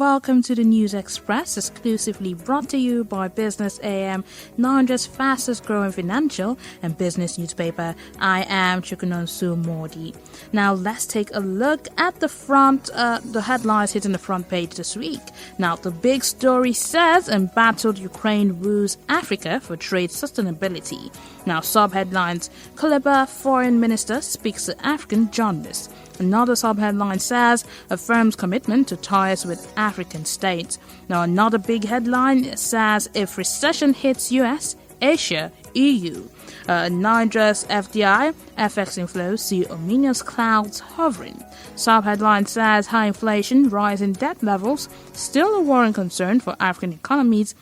welcome to the News Express, exclusively brought to you by Business AM, Nigeria's fastest growing financial and business newspaper. I am Chukunonsu Mordi. Now let's take a look at the headlines hitting the front page this week. Now the big story says, Embattled Ukraine woos Africa for trade sustainability. Now sub-headlines, Calabar Foreign Minister speaks to African journalists. Another sub-headline says, affirms commitment to ties with African states. Now another big headline says, if recession hits US, Asia, EU. Nigeria's FDI, FX inflows see ominous clouds hovering. Sub-headline says, high inflation, rising debt levels, still a worrying concern for African economies.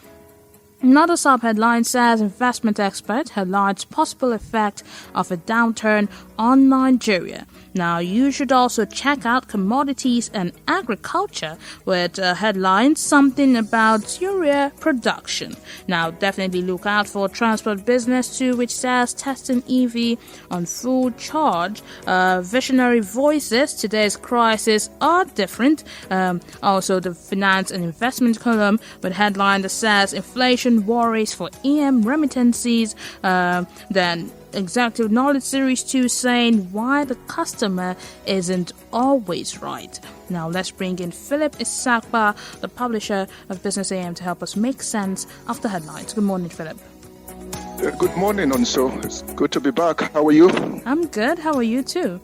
Another sub-headline says, investment expert highlights possible effect of a downturn on Nigeria. Now, you should also check out commodities and agriculture with headlines, something about urea production. Now, definitely look out for transport business too, which says testing EV on full charge. Visionary voices, today's crisis are different. Also, the finance and investment column with headline that says inflation worries for EM remittances. Then Executive Knowledge Series 2 saying why the customer isn't always right. Now let's bring in Philip Isakba, the publisher of Business AM, to help us make sense of the headlines. Good morning, Philip. Good morning, Onso. It's good to be back. How are you? I'm good. How are you too?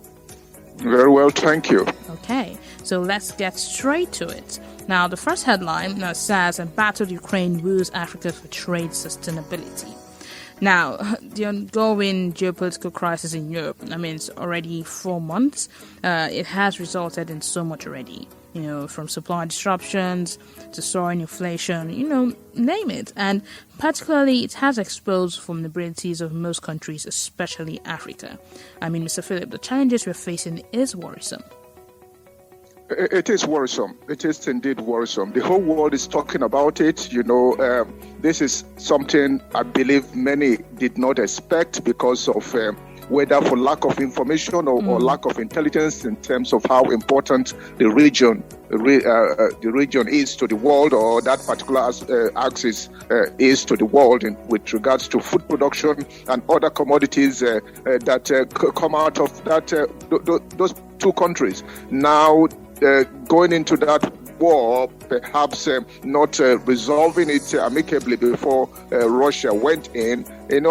Very well, thank you. Okay, so let's get straight to it. Now, the first headline says, Embattled Ukraine woos Africa for trade sustainability. Now, the ongoing geopolitical crisis in Europe, it's already 4 months. It has resulted in so much already, from supply disruptions to soaring inflation, name it. And particularly, it has exposed vulnerabilities of most countries, especially Africa. Mr. Philip, the challenges we're facing is worrisome. It is worrisome. It is indeed worrisome. The whole world is talking about it. This is something I believe many did not expect because of whether for lack of information or lack of intelligence in terms of how important the region is to the world, or that particular axis is to the world with regards to food production and other commodities that come out of those two countries. Now, going into that war, perhaps not resolving it amicably before Russia went in,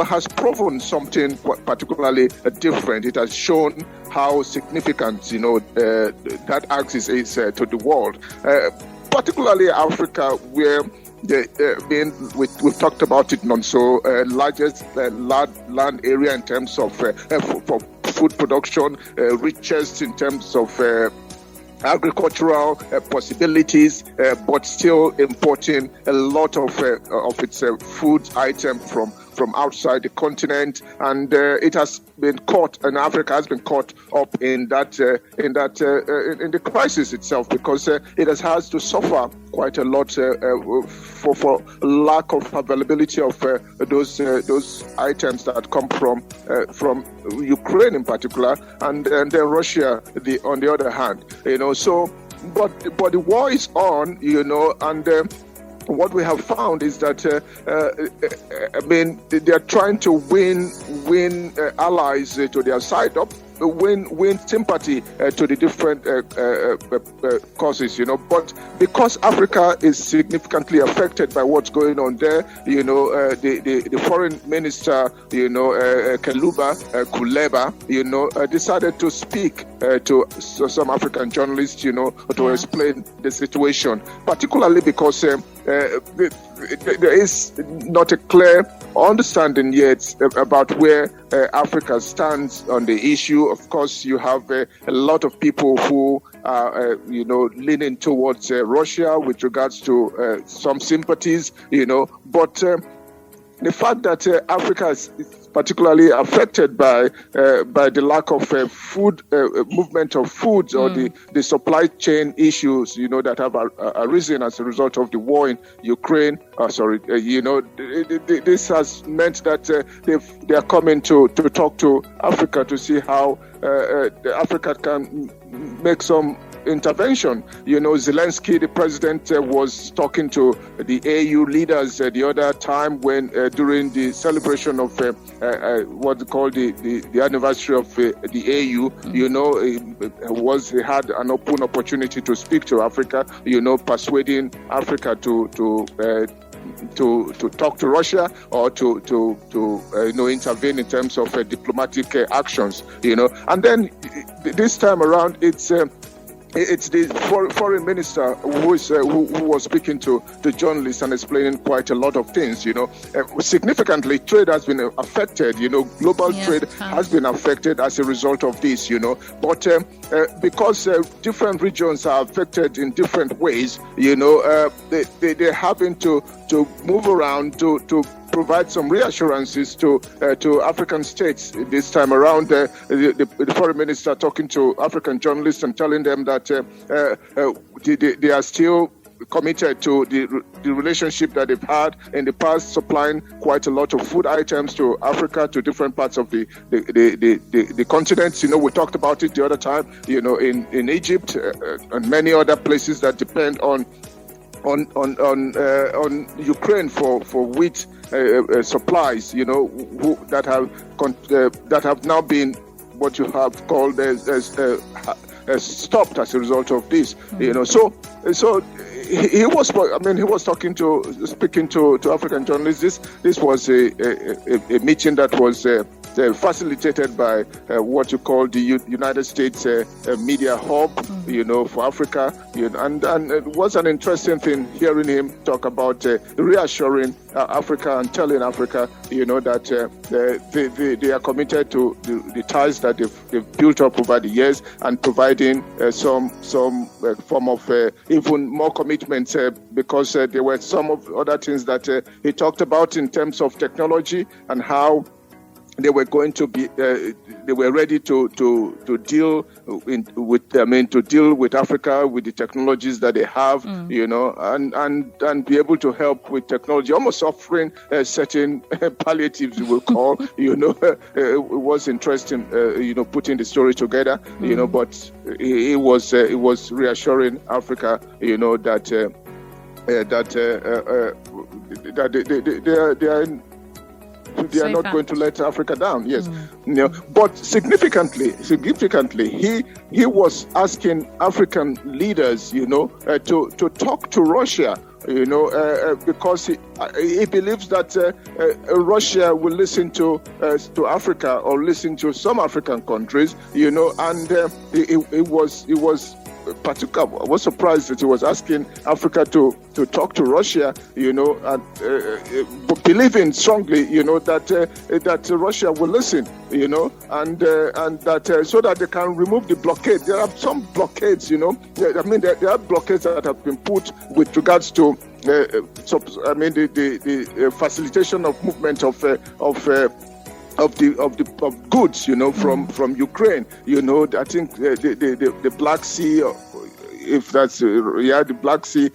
has proven something particularly different. It has shown how significant, that axis is to the world, particularly Africa, where we've talked about it, largest land area in terms of for food production, richest in terms of agricultural possibilities, but still importing a lot of its food item from outside the continent, and it has been caught, and Africa has been caught up in the crisis itself, because it has had to suffer quite a lot for lack of availability of those items that come from Ukraine in particular, and then Russia on the other hand. So but the war is on, and what we have found is that they are trying to win allies to their side, win sympathy to the different causes, but because Africa is significantly affected by what's going on there, the foreign minister, Kuleba, decided to speak to some African journalists, to explain the situation, particularly because there is not a clear understanding yet about where Africa stands on the issue. Of course, you have a lot of people who are, leaning towards Russia with regards to some sympathies, but the fact that Africa is particularly affected by the lack of food movement of foods, or the supply chain issues, that have arisen as a result of the war in Ukraine. This has meant that they are coming to talk to Africa to see how Africa can make some intervention. Zelensky, the president, was talking to the AU leaders the other time when during the celebration of what they call the anniversary of the AU. He had an open opportunity to speak to Africa. Persuading Africa to talk to Russia or to intervene in terms of diplomatic actions. And then this time around, it's the foreign minister who was speaking to the journalists and explaining quite a lot of things. Significantly, trade has been affected. Global trade has been affected as a result of this. But because different regions are affected in different ways, they're having to move around to provide some reassurances to African states. This time around, the foreign minister talking to African journalists and telling them that they are still committed to the relationship that they've had in the past, supplying quite a lot of food items to Africa, to different parts of the continent. We talked about it the other time, in Egypt and many other places that depend on Ukraine for wheat supplies, that have now been what you have called stopped as a result of this. So he was speaking to African journalists. This was a meeting that was facilitated by what you call the United States Media Hub, for Africa. And it was an interesting thing hearing him talk about reassuring Africa and telling Africa, that they are committed to the ties that they've built up over the years and providing some form of even more commitment because there were some of other things that he talked about in terms of technology and how they were going to be. They were ready to deal with Africa with the technologies that they have, and be able to help with technology, almost offering certain palliatives, we will call. It was interesting, putting the story together, But it was reassuring Africa, that they are. They are not going to let Africa down. Yes, but significantly, he was asking African leaders, to talk to Russia, because he believes that Russia will listen to Africa or listen to some African countries, and it was. Particularly, I was surprised that he was asking Africa to talk to Russia, and believing strongly, that Russia will listen, and that so that they can remove the blockade. There are some blockades, there are blockades that have been put with regards to the facilitation of movement of goods, from Ukraine. I think the Black Sea, if that's the Black Sea,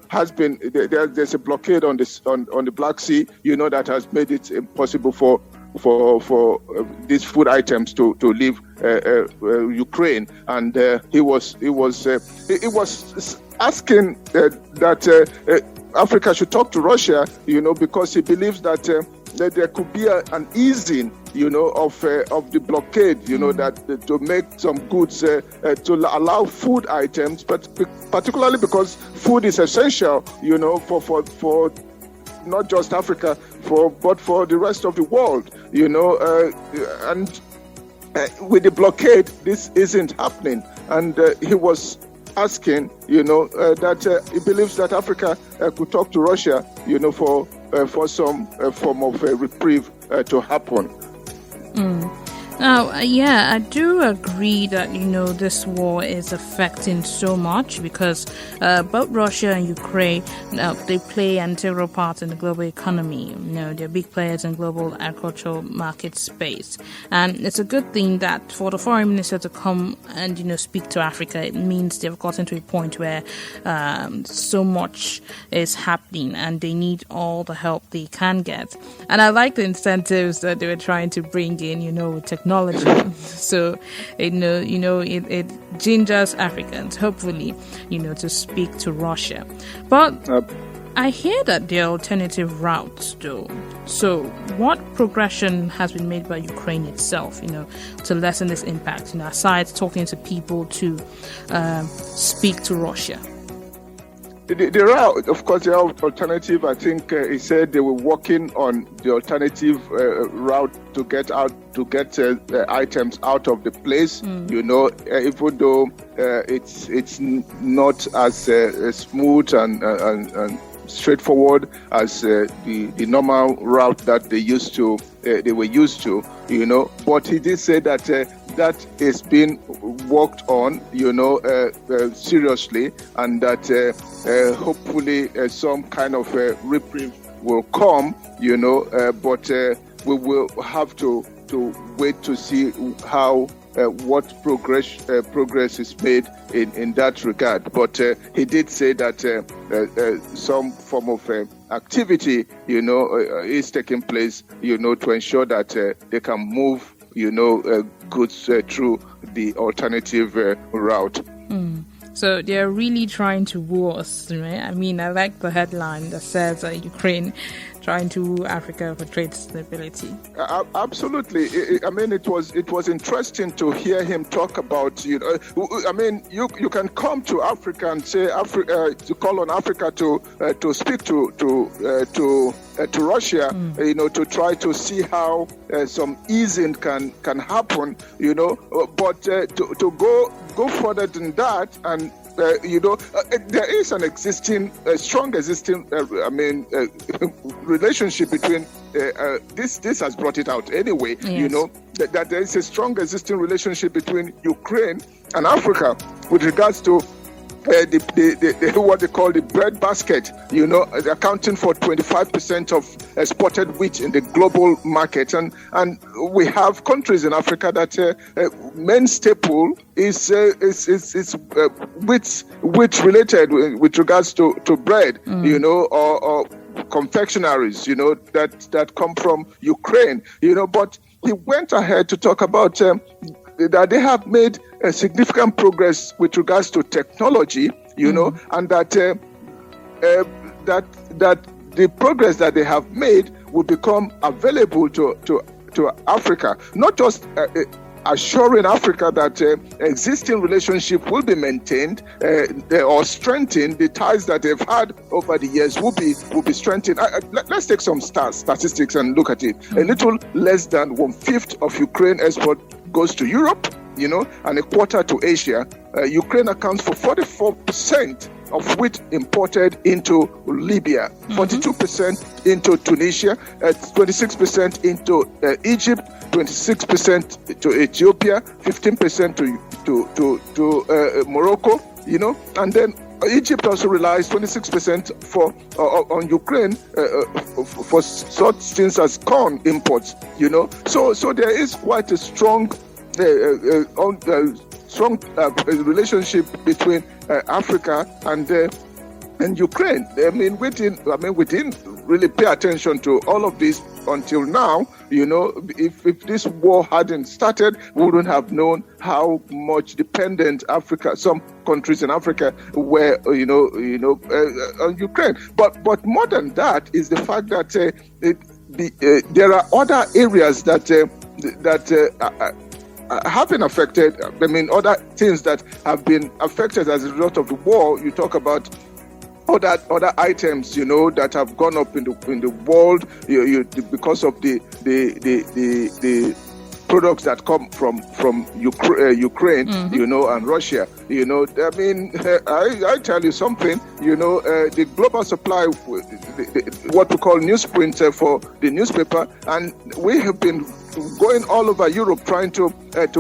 has been there's a blockade on the Black Sea, that has made it impossible for these food items to leave Ukraine, and he was asking that Africa should talk to Russia, because he believes that there could be an easing, of the blockade, that to make some goods to allow food items, but particularly because food is essential, for not just Africa, but for the rest of the world, and with the blockade, this isn't happening, and he was asking, that he believes that Africa could talk to Russia, for some form of reprieve to happen. Now, I do agree that, this war is affecting so much because both Russia and Ukraine, they play an integral part in the global economy. They're big players in global agricultural market space. And it's a good thing that for the foreign minister to come and, speak to Africa, it means they've gotten to a point where so much is happening and they need all the help they can get. And I like the incentives that they were trying to bring in, with technology technology. So, it gingers Africans, hopefully, to speak to Russia. But I hear that there are alternative routes, though. So, what progression has been made by Ukraine itself, to lessen this impact, aside talking to people to speak to Russia? There are, of course, there are alternative. I think he said they were working on the alternative route to get items out of the place. Even though it's not as smooth and straightforward as the normal route that they were used to. But he did say that that is being worked on, seriously, and that hopefully some kind of reprieve will come, but we will have to wait to see how what progress is made in that regard. But he did say that some form of activity, is taking place, to ensure that they can move, goods through the alternative route. So they're really trying to woo us, right? I mean, I like the headline that says Ukraine trying to woo Africa for trade stability. Absolutely. I mean, it was interesting to hear him talk about, you can come to Africa and say to call on Africa to speak to Russia, to try to see how some easing can happen, but to go further than that, and there is an strong existing relationship between this has brought it out anyway. Yes. That there is a strong existing relationship between Ukraine and Africa with regards to what they call the bread basket, accounting for 25% of exported wheat in the global market, and we have countries in Africa that main staple is wheat related with regards to bread, or confectionaries, that come from Ukraine, but he went ahead to talk about that they have made a significant progress with regards to technology, and that the progress that they have made will become available to Africa, not just assuring Africa that existing relationship will be maintained or strengthened. The ties that they've had over the years will be strengthened. Let's take some statistics and look at it. A little less than 1/5 of Ukraine export goes to Europe, and a quarter to Asia. Ukraine accounts for 44% of wheat imported into Libya, 42% into Tunisia, 26% into Egypt, 26% to Ethiopia, 15% to Morocco, and then Egypt also relies 26% on Ukraine for such things as corn imports, So there is quite a strong relationship between Africa and Ukraine. We didn't really pay attention to all of this until now. If this war hadn't started, we wouldn't have known how much dependent some countries in Africa were, on Ukraine. But more than that is the fact that there are other areas that have been affected. Other things that have been affected as a result of the war. You talk about other items, that have gone up in the world, because of the products that come from Ukraine, and Russia. I tell you something. The global supply, what we call newsprint for the newspaper, and we have been going all over Europe trying to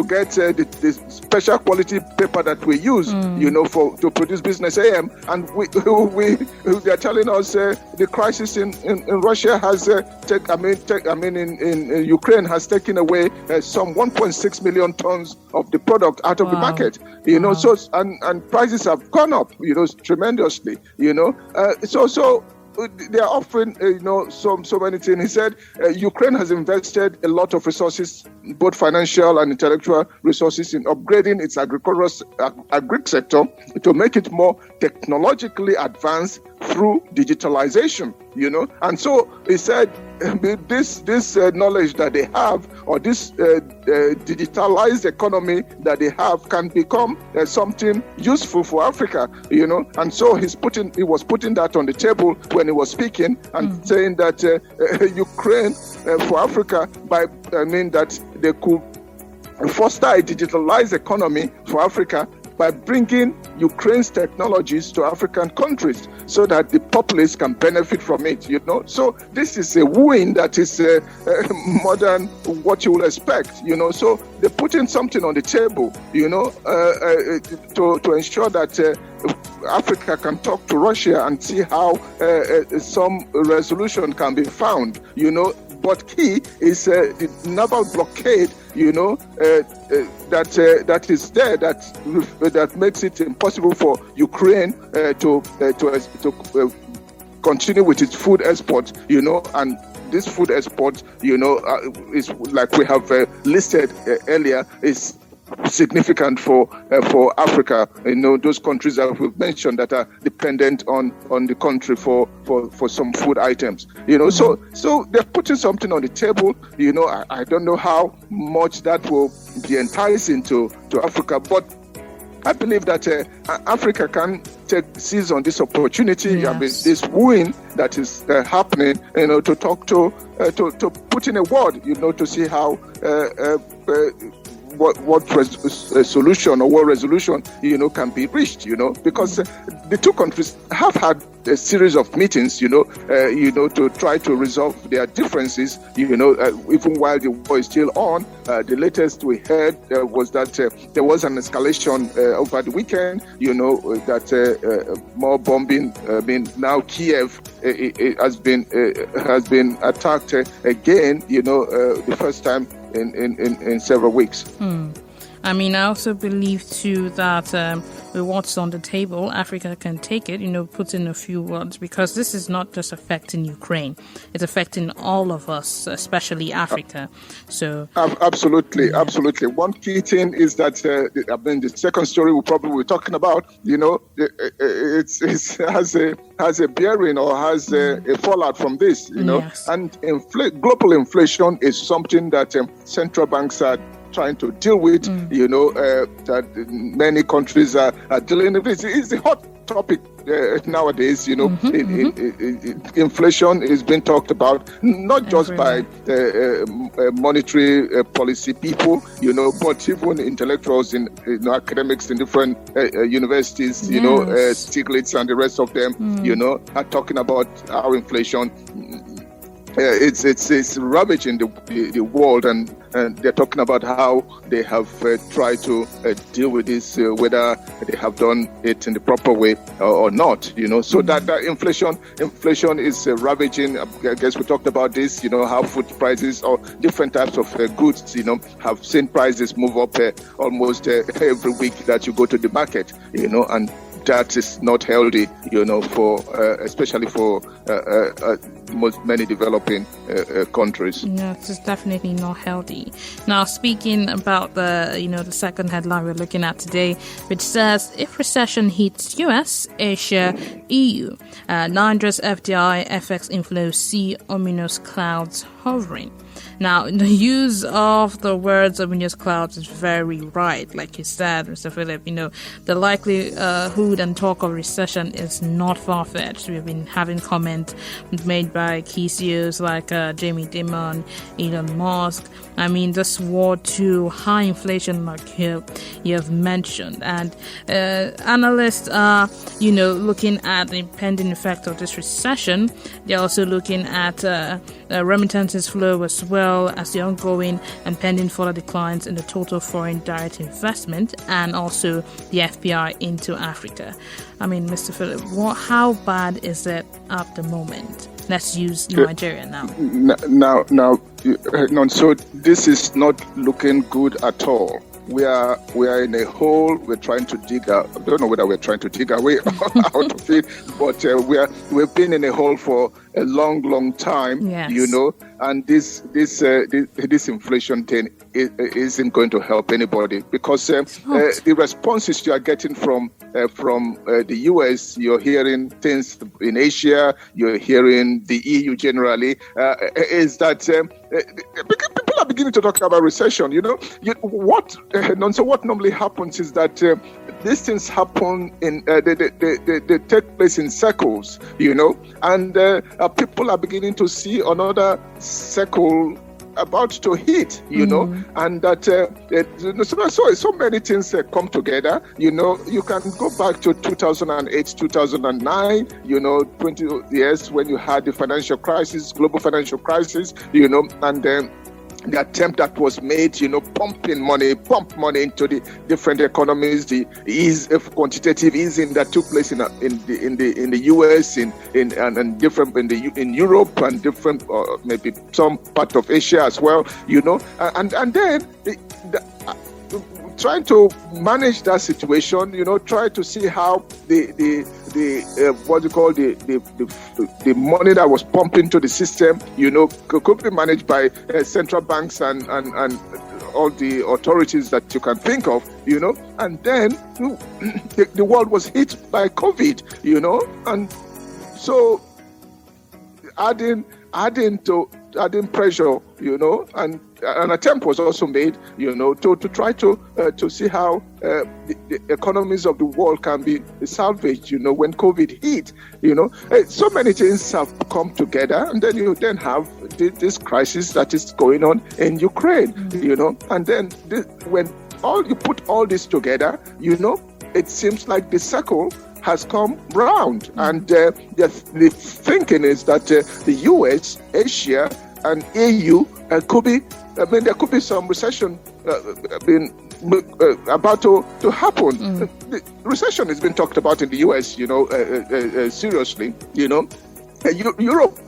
get the special quality paper that we use, to produce Business AM, and they are telling us the crisis in Russia has in Ukraine has taken away some 1.6 million tons of the product out of the market. So and prices have gone up, tremendously. So they are offering, so many things. He said Ukraine has invested a lot of resources, both financial and intellectual resources, in upgrading its agri sector to make it more technologically advanced through digitalization, And so he said this knowledge that they have, or this digitalized economy that they have, can become something useful for Africa, And so he was putting that on the table when he was speaking and saying that Ukraine for Africa, that they could foster a digitalized economy for Africa by bringing Ukraine's technologies to African countries so that the populace can benefit from it, So this is a win that is more than what you will expect, So they're putting something on the table, to ensure that Africa can talk to Russia and see how some resolution can be found, But key is the naval blockade, that is there, that makes it impossible for Ukraine to continue with its food export, and this food export, is like we have listed earlier, is significant for Africa. Those countries that we've mentioned that are dependent on the country for some food items. So they're putting something on the table. I don't know how much that will be enticing to Africa, but I believe that Africa can seize on this opportunity, this win that is happening, to talk to put in a word, to see how what solution or what resolution can be reached, because the two countries have had a series of meetings, to try to resolve their differences, even while the war is still on. The latest we heard was that there was an escalation over the weekend, that more bombing. Now Kiev has been attacked again, the first time in several weeks. I also believe too that with what's on the table, Africa can take it, put in a few words, because this is not just affecting Ukraine. It's affecting all of us, especially Africa. So absolutely. One key thing is that, the second story we'll probably be talking about, it has a bearing or has a fallout from this, Yes. And global inflation is something that central banks are trying to deal with, that many countries are dealing with. It's a hot topic nowadays, Inflation is being talked about, not just by monetary policy people, but even intellectuals in academics in different universities, Stiglitz and the rest of them, are talking about how inflation it's ravaging the world, and they're talking about how they have tried to deal with this, whether they have done it in the proper way or not. So that inflation is ravaging. I guess we talked about this. How food prices or different types of goods, have seen prices move up almost every week that you go to the market. And that is not healthy, for especially for many developing countries. No, it's definitely not healthy. Now, speaking about the second headline we're looking at today, which says, if recession hits US, Asia, EU, Niger's FDI FX inflows see ominous clouds hovering. Now, the use of the words ominous clouds is very right. Like you said, Mr. Philip, the likelihood and talk of recession is not far-fetched. We've been having comments made by key CEOs like Jamie Dimon, Elon Musk. This war to high inflation, like you have mentioned. And analysts are, looking at the impending effect of this recession. They're also looking at remittances flow as well as the ongoing and pending further declines in the total foreign direct investment and also the FPI into Africa. Mr. Philip, how bad is it at the moment? Let's use Nigeria now. So this is not looking good at all. we are in a hole. We're trying to dig out. I don't know whether we're trying to dig our way out of it, but we've been in a hole for a long time. Yes. And this inflation thing isn't going to help anybody, because the responses you are getting from the US, you're hearing things in Asia, you're hearing the EU generally, is that people are beginning to talk about recession. What normally happens is that these things happen they take place in circles, and people are beginning to see another circle about to hit, and that so many things come together. You can go back to 2008, 2009, 20 years when you had the financial crisis, global financial crisis, and then the attempt that was made, pump money into the different economies, the quantitative easing that took place in the US, in different in Europe, and different maybe some part of Asia as well, and then trying to manage that situation, try to see how the money that was pumped into the system, could be managed by central banks and all the authorities that you can think of, and then the world was hit by COVID, and so adding pressure, and an attempt was also made, to try to see how the economies of the world can be salvaged, when COVID hit, so many things have come together, and then you have this crisis that is going on in Ukraine, and then when you put all this together, it seems like the circle has come round, and the thinking is that the US, Asia, and EU there could be some recession about to happen. The recession has been talked about in the US, seriously, Europe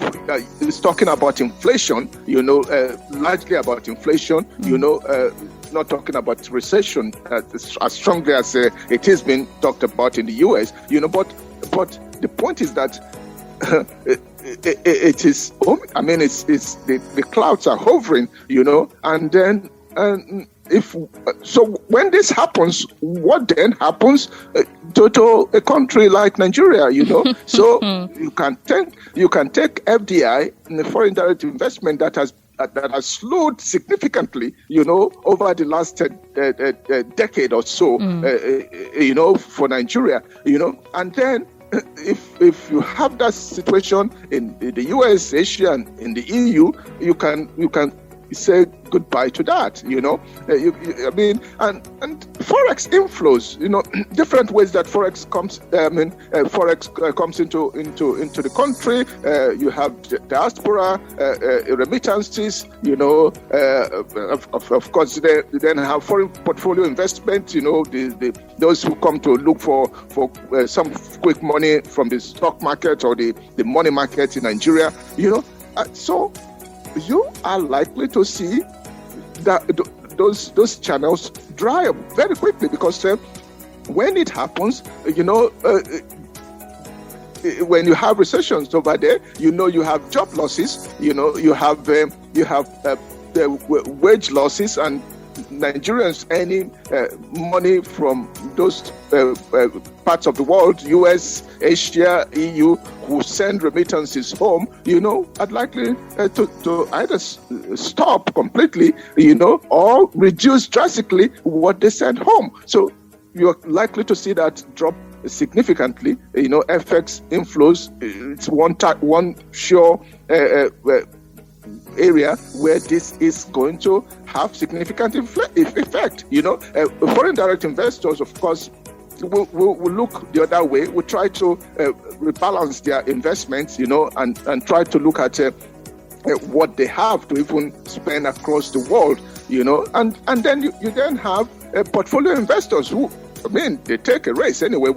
is talking about inflation, largely about inflation, not talking about recession as strongly as it has been talked about in the US, but the point is that it is, it's the clouds are hovering, and then so when this happens, what then happens to a country like Nigeria, So you can take FDI, the foreign direct investment that has slowed significantly, over the last decade or so, for Nigeria, and then if you have that situation in the US, Asia, and in the EU, you can say goodbye to that, and forex inflows, different ways that forex comes. Forex comes into the country. You have diaspora, remittances. Of course, they then have foreign portfolio investment. Those who come to look for some quick money from the stock market or the money market in Nigeria. So you are likely to see that those channels dry up very quickly, because when it happens, when you have recessions over there, you have job losses, you have the wage losses, and Nigerians earning money from those parts of the world, US, Asia, EU, who send remittances home, are likely to either stop completely, or reduce drastically what they send home. So you're likely to see that drop significantly. FX inflows, it's one sure area where this is going to have significant effect. Foreign direct investors, of course, will look the other way. Will try to rebalance their investments, and try to look at what they have to even spend across the world, and then you then have portfolio investors who, they take a race anyway.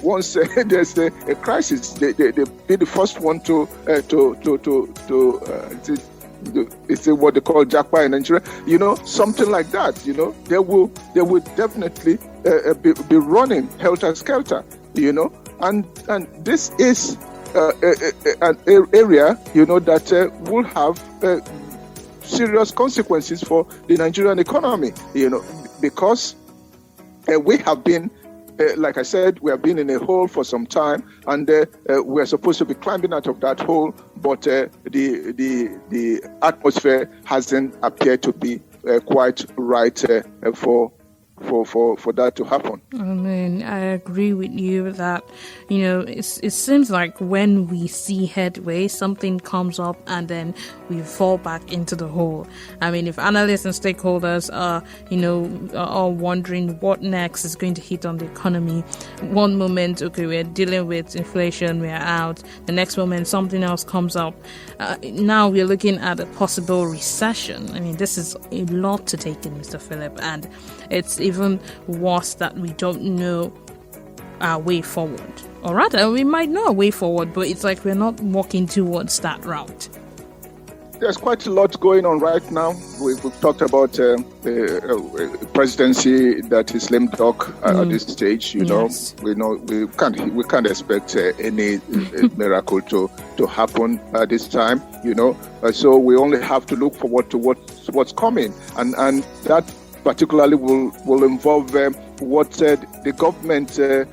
Once there's a crisis, they be the first one to It's what they call jackpot in Nigeria, something like that. They will definitely be running helter skelter, and this is an area, that will have serious consequences for the Nigerian economy, because we have been, like I said, we have been in a hole for some time, and we're supposed to be climbing out of that hole, but the atmosphere hasn't appeared to be quite right for that to happen. I mean, I agree with you that, it seems like when we see headway, something comes up and then we fall back into the hole. I mean, if analysts and stakeholders are all wondering what next is going to hit on the economy, one moment, okay, we're dealing with inflation, we're out. The next moment, something else comes up. Now we're looking at a possible recession. I mean, this is a lot to take in, Mr. Philip, and it's even worse that we don't know our way forward. Or rather, we might know our way forward, but it's like we're not walking towards that route. There's quite a lot going on right now. We've talked about the presidency that is lame duck at this stage. Yes. We can't expect any miracle to happen at this time. So we only have to look forward to what's coming, and that particularly will involve what the government, the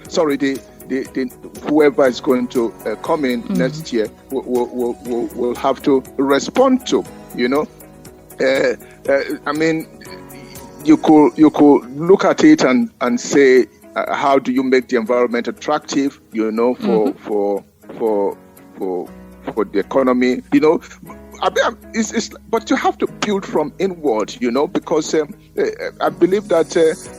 whoever is going to come in next year will have to respond to. I mean, you could look at it and say, how do you make the environment attractive? For the economy. But you have to build from inward, because I believe that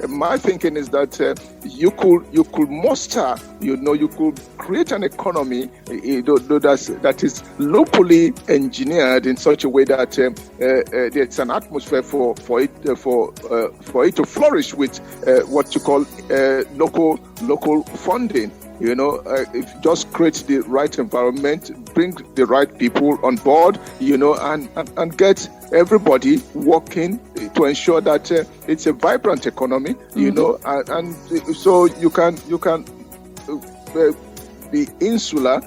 my thinking is that you could muster, you could create an economy that is locally engineered in such a way that there's an atmosphere for it to flourish with what you call local funding. If you just create the right environment, bring the right people on board, and get everybody working to ensure that it's a vibrant economy, and so you can be insular,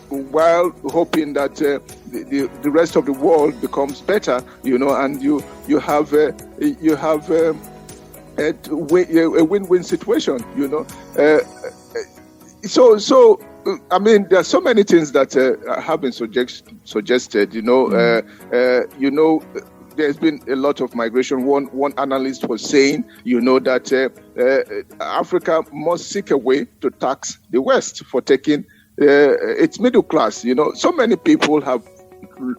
while hoping that the rest of the world becomes better, and you have a win-win situation, So I mean, there are so many things that have been suggested. There's been a lot of migration. One analyst was saying, that Africa must seek a way to tax the West for taking its middle class. So many people have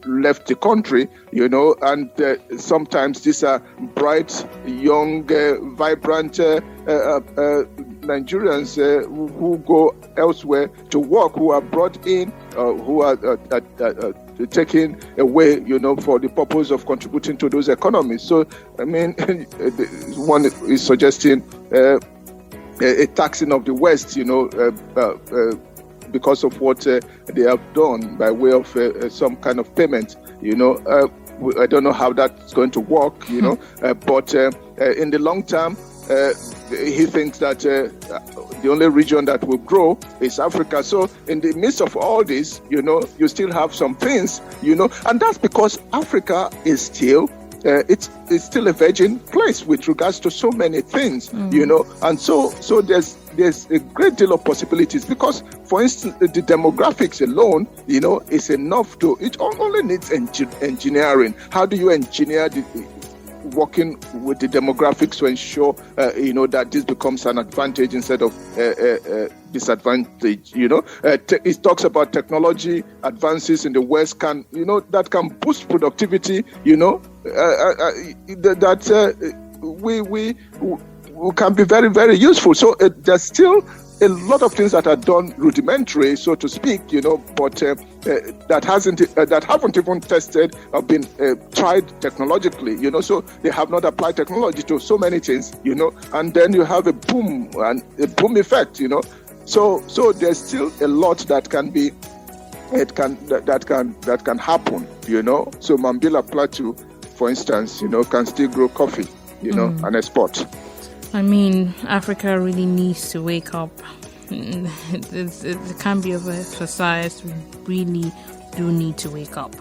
left the country, and sometimes these are bright, young, vibrant Nigerians who go elsewhere to work, who are brought in, who are taken away, for the purpose of contributing to those economies. So, I mean, one is suggesting a taxing of the West, because of what they have done by way of some kind of payment. I don't know how that's going to work, but in the long term, he thinks that the only region that will grow is Africa. So in the midst of all this, you still have some things, and that's because Africa is still it's still a virgin place with regards to so many things, and so there's a great deal of possibilities, because, for instance, the demographics alone, is enough to, it only needs engineering. How do you engineer working with the demographics to ensure, that this becomes an advantage instead of disadvantage? It talks about technology advances in the West that can boost productivity. We can be very, very useful. So there's still a lot of things that are done rudimentary, so to speak, but that haven't even tested or been tried technologically, so they have not applied technology to so many things, and then you have a boom effect, so there's still a lot that can be that can happen, So Mambila Plateau, for instance, can still grow coffee, and export. I mean, Africa really needs to wake up. It can't be overemphasized. We really do need to wake up.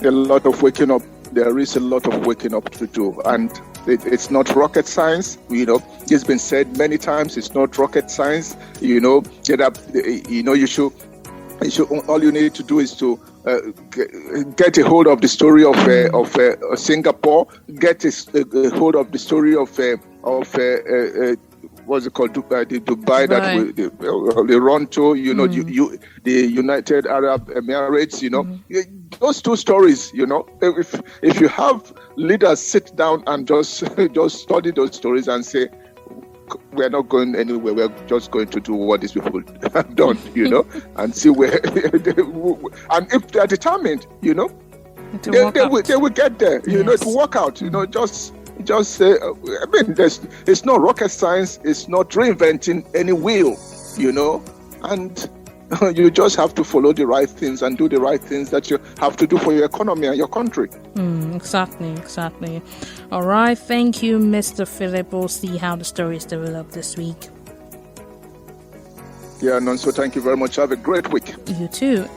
A lot of waking up. There is a lot of waking up to do, and it's not rocket science. It's been said many times. It's not rocket science. You should. All you need to do is to get a hold of the story of Singapore. Get a hold of the story of what's it called? Dubai. That they run to. The United Arab Emirates. Those two stories. If you have leaders sit down and just study those stories and say, we're not going anywhere. We're just going to do what these people have done, and see where. And if they're determined, they will get there. Yes. To work out. Just say. I mean, it's not rocket science. It's not reinventing any wheel. And you just have to follow the right things and do the right things that you have to do for your economy and your country. Exactly. All right. Thank you, Mr. Philip. We'll see how the stories develop this week. Yeah, Nonso, thank you very much. Have a great week. You too.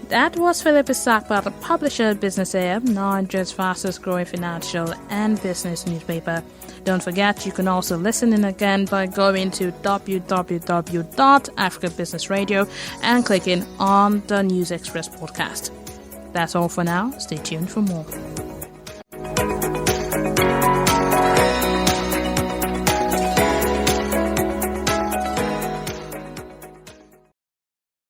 That was Philip Isakba, the publisher of Business AM, Nigeria's fastest growing financial and business newspaper. Don't forget, you can also listen in again by going to www.Africa Business Radio and clicking on the News Express podcast. That's all for now. Stay tuned for more.